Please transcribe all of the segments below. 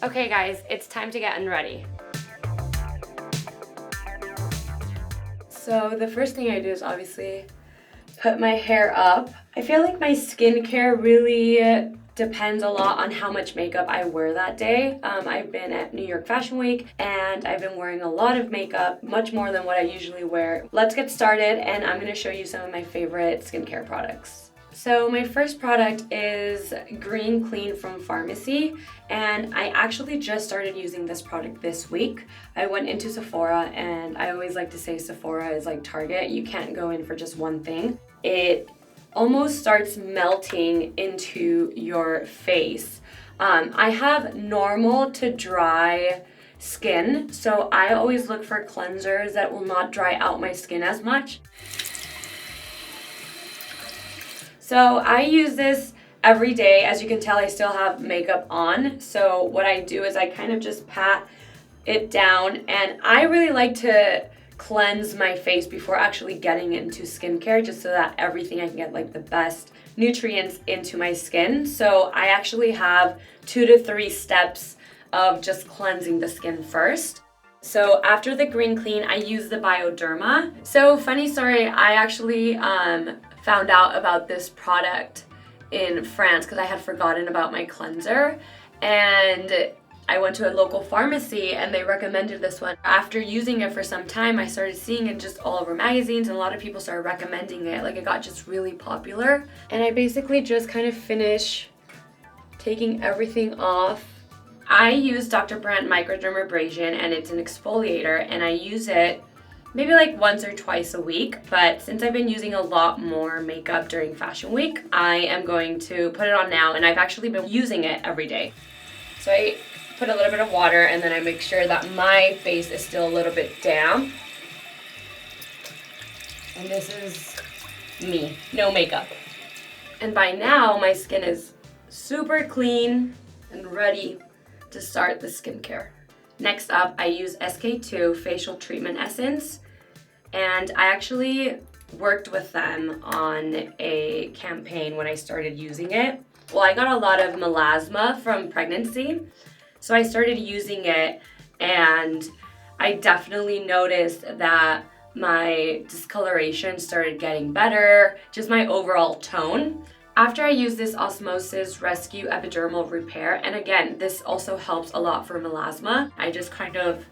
Okay guys, it's time to get ready. So the first thing I do is obviously put my hair up. I feel like my skincare really depends a lot on how much makeup I wear that day. I've been at New York Fashion Week and I've been wearing a lot of makeup, much more than what I usually wear. Let's get started and I'm gonna show you some of my favorite skincare products. So my first product is Green Clean from Pharmacy, and I actually just started using this product this week. I went into Sephora, and I always like to say Sephora is like Target. You can't go in for just one thing. It almost starts melting into your face. I have normal to dry skin, so I always look for cleansers that will not dry out my skin as much. So I use this every day. As you can tell, I still have makeup on. So what I do is I kind of just pat it down, and I really like to cleanse my face before actually getting into skincare, just so that everything I can get like the best nutrients into my skin. So I actually have 2 to 3 steps of just cleansing the skin first. So after the Green Clean, I use the BIODERMA. So funny story, I actually found out about this product in France because I had forgotten about my cleanser, and I went to a local pharmacy and they recommended this one. After using it for some time, I started seeing it just all over magazines and a lot of people started recommending it. Like, it got just really popular. And I basically just kind of finish taking everything off. I use Dr. Brandt MICRODERMABRASION, and it's an exfoliator, and I use it maybe like once or twice a week, but since I've been using a lot more makeup during Fashion Week, I am going to put it on now, and I've actually been using it every day. So I put a little bit of water, and then I make sure that my face is still a little bit damp. And this is me, no makeup. And by now, my skin is super clean and ready to start the skincare. Next up, I use SK2 Facial Treatment Essence, and I actually worked with them on a campaign when I started using it. Well, I got a lot of melasma from pregnancy, so I started using it, and I definitely noticed that my discoloration started getting better, just my overall tone. After I use this Osmosis Rescue Epidermal Repair, and again, this also helps a lot for melasma, I just kind of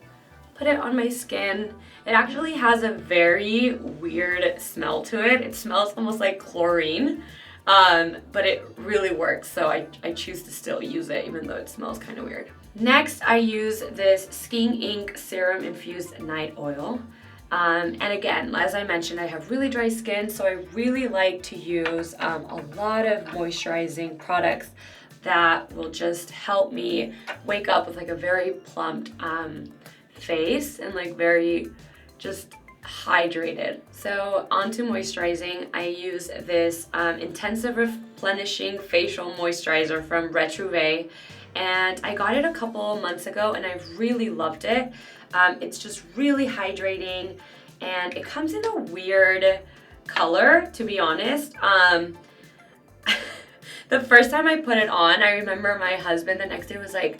put it on my skin. It actually has a very weird smell to it. It smells almost like chlorine, but it really works, so I choose to still use it even though it smells kind of weird. Next, I use this Skin Inc. Serum-Infused Night Oil. And again, as I mentioned, I have really dry skin, so I really like to use a lot of moisturizing products that will just help me wake up with like a very plumped face and like very just hydrated. So onto moisturizing, I use this Intensive Replenishing Facial Moisturizer from RETROLLE, and I got it a couple months ago and I really loved it. It's just really hydrating, and it comes in a weird color, to be honest. The first time I put it on, I remember my husband the next day was like,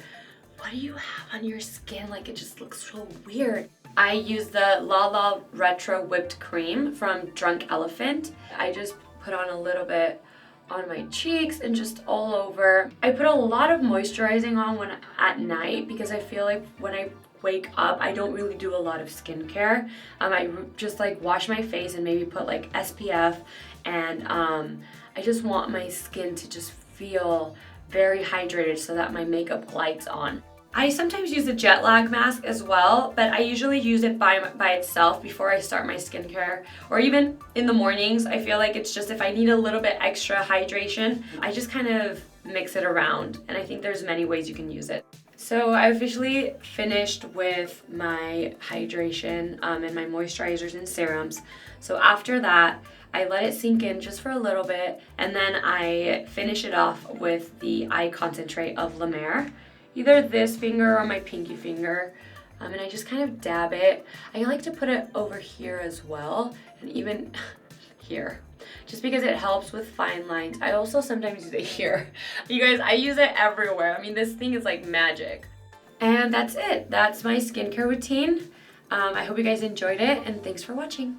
"What do you have on your skin? Like, it just looks so weird." I use the LALA Retro Whipped Cream from Drunk Elephant. I just put on a little bit on my cheeks and just all over. I put a lot of moisturizing on at night because I feel like when I wake up, I don't really do a lot of skincare. I just like wash my face and maybe put like SPF, and I just want my skin to just feel very hydrated so that my makeup glides on. I sometimes use a jet lag mask as well, but I usually use it by itself before I start my skincare, or even in the mornings. I feel like it's just if I need a little bit extra hydration, I just kind of mix it around, and I think there's many ways you can use it. So I officially finished with my hydration and my moisturizers and serums. So after that, I let it sink in just for a little bit, and then I finish it off with the eye concentrate of La Mer. Either this finger or my pinky finger, and I just kind of dab it. I like to put it over here as well, and even here, just because it helps with fine lines. I also sometimes use it here. You guys, I use it everywhere. I mean, this thing is like magic. And that's it. That's my skincare routine. I hope you guys enjoyed it, and thanks for watching.